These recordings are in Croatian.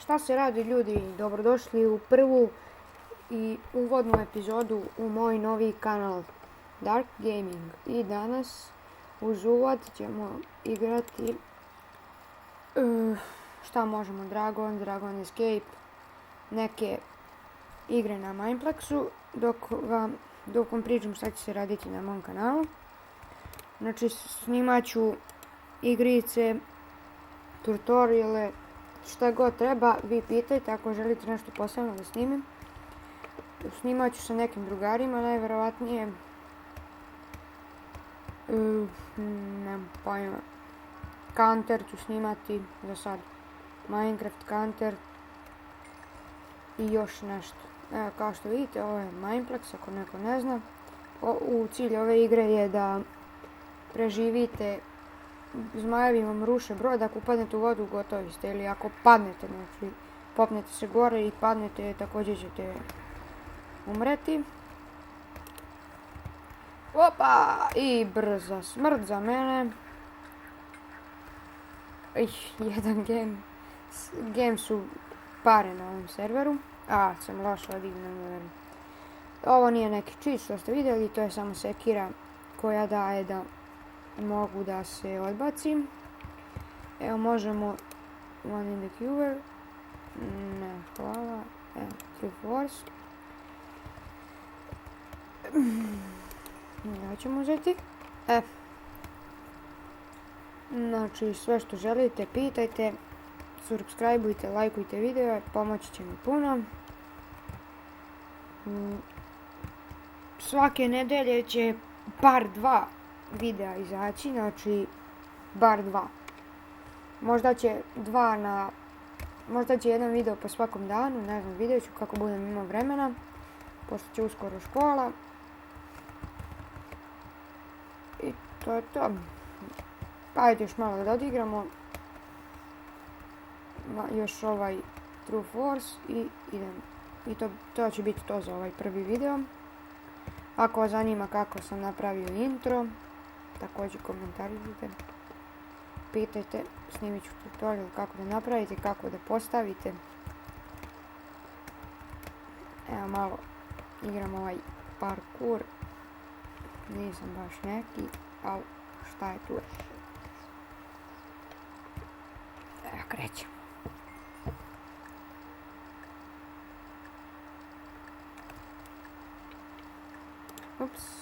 Šta se radi, ljudi? Dobrodošli u prvu i uvodnu epizodu u moj novi kanal Dark Gaming. I danas uz uvod ćemo igrati šta možemo, Dragon Escape, neke igre na Mineplexu. Dok vam pričam šta će se raditi na mom kanalu. Znači snimat ću igrice, tutoriale, šta god treba, vi pitajte ako želite nešto posebno da snimim. Snimat ću sa nekim drugarima, najvjerovatnije. Nemam pojma. Counter ću snimati za sad. Minecraft Counter. I još nešto. Evo, kao što vidite, ovo je Mineplex, ako neko ne zna. U cilju ove igre je da preživite. Zmajevi vam ruše brod, ako upadnete u vodu gotovi ste, ili ako padnete, znači popnete se gore i padnete, također ćete umreti. Opa! I brza smrt za mene. Jedan game su pare na ovom serveru. Sam loš odignan. Ovo nije neki cheat što ste vidjeli, to je samo sekira koja daje da mogu da se odbacim. Evo, možemo one in the queue. Ne, hvala. Evo, True Force. Ne ćemo uzeti. Znači, sve što želite, pitajte. Subscribeujte, lajkujte video, pomoći će mi puno. Svake nedelje će bar 2 videa izaći, znači bar 2. Možda će jedan video po svakom danu, ne znam, vidjet ću kako budem imao vremena, pošto će uskoro škola. I to je to. Pa ajde još malo da odigramo. Još ovaj True Force i idem. I to će biti to za ovaj prvi video. Ako vas zanima kako sam napravio intro, također komentarizujte, pitajte, snimit ću tutorial kako da napravite, kako da postavite. Evo, malo igram ovaj parkour, nisam baš neki, ali šta je tu? Evo, krećemo. Ups.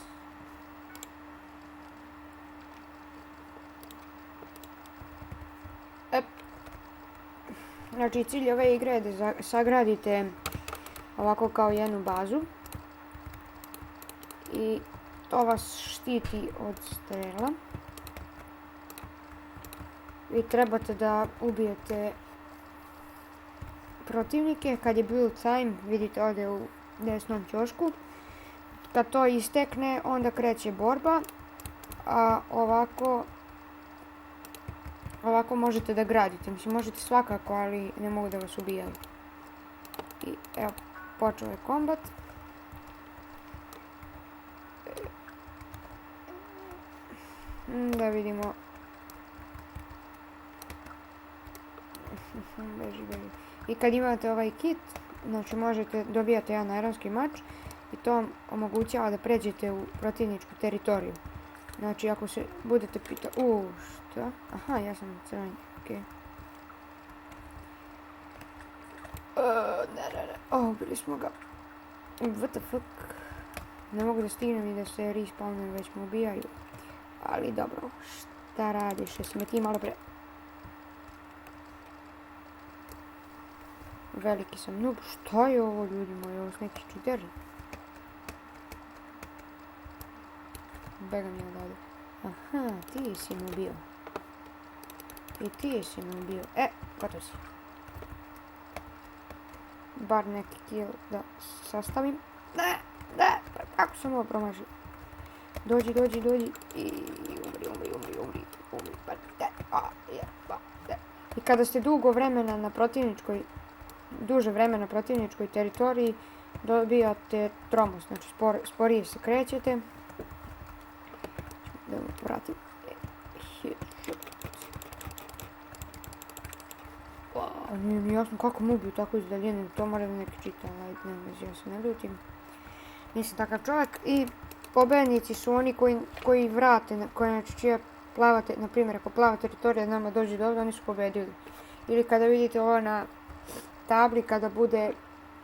Znači, cilj ove igre je da sagradite ovako kao jednu bazu. I to vas štiti od strela. Vi trebate da ubijete protivnike. Kad je build time, vidite ovdje u desnom ćošku. Kad to istekne, onda kreće borba. A ovako možete da gradite. Mislim, možete svakako, ali ne mogu da vas ubijaju. I evo, počeo je kombat. Da vidimo. Beži. I kad imate ovaj kit, znači možete dobijati jedan ironski mač i to vam omogućava da pređete u protivničku teritoriju. Znači, ako se budete pitali... šta? Aha, ja sam crveni, okej. Ne. Ubili smo ga. What the fuck? Ne mogu da stignem i da se respawnem, već me ubijaju. Ali dobro, šta radiš? Jesi me ti malo pre... Veliki sam noob. Šta je ovo, ljudi moji? Ovo su neki čuteri. Begam je odavde. Aha, ti si me ubio. I ti si me ubio. Gotovo si. Bar neki kill da sastavim. Ne, kako sam ovo promažio? Dođi. I umri. I kada ste duže vremena na protivničkoj teritoriji, dobijate tromos, znači sporije se krećete. Da vratim. A nije mi jasno kako mu ubiju tako iz daljine, to mora neki čita, ajde, ne vezi, ja se ne ljutim. Nisam takav čovjek i pobednici su oni koji vrate, koji će plavate, na primjer ako plava teritorija nama dođe do ovdje, oni su pobedili. Ili kada vidite ovo na tabli, kada bude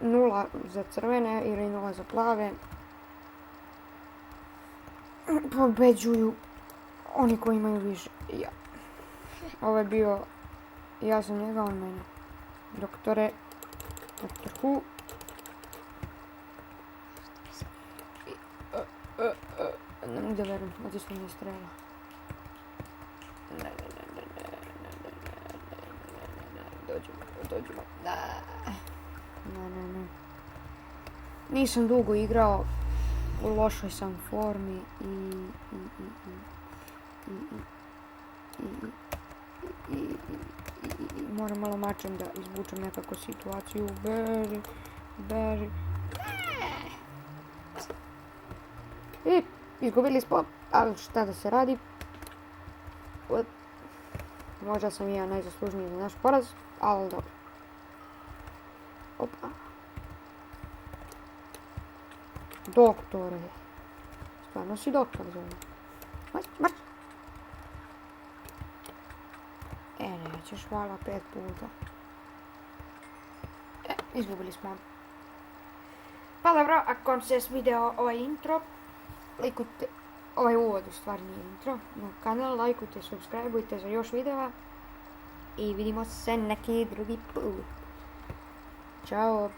0 za crvene ili 0 za plave, pobeđuju oni koji imaju više. Ja. Ovo je bio, ja sam njega, on mene. Doktor Who. Ne mogu da verujem, odisno mi je strela. Dođemo. Ne. Nisam dugo igrao, u lošoj sam formi i moram malo mačem da izvučem nekako situaciju. Beži. I izgubili smo, ali šta da se radi. Možda sam i ja najzaslužniji za naš poraz, ali dobro. Opa. Doktore. Stvarno si doktor za ovo. Marš. Nećeš, hvala 5 puta. Izgubili smo. Pa dobro, ako vam se svideo ovaj intro, lajkujte, ovaj uvod u stvari nije intro, na kanal, lajkujte, subscribeujte za još videa i vidimo se neki drugi put. Ćao!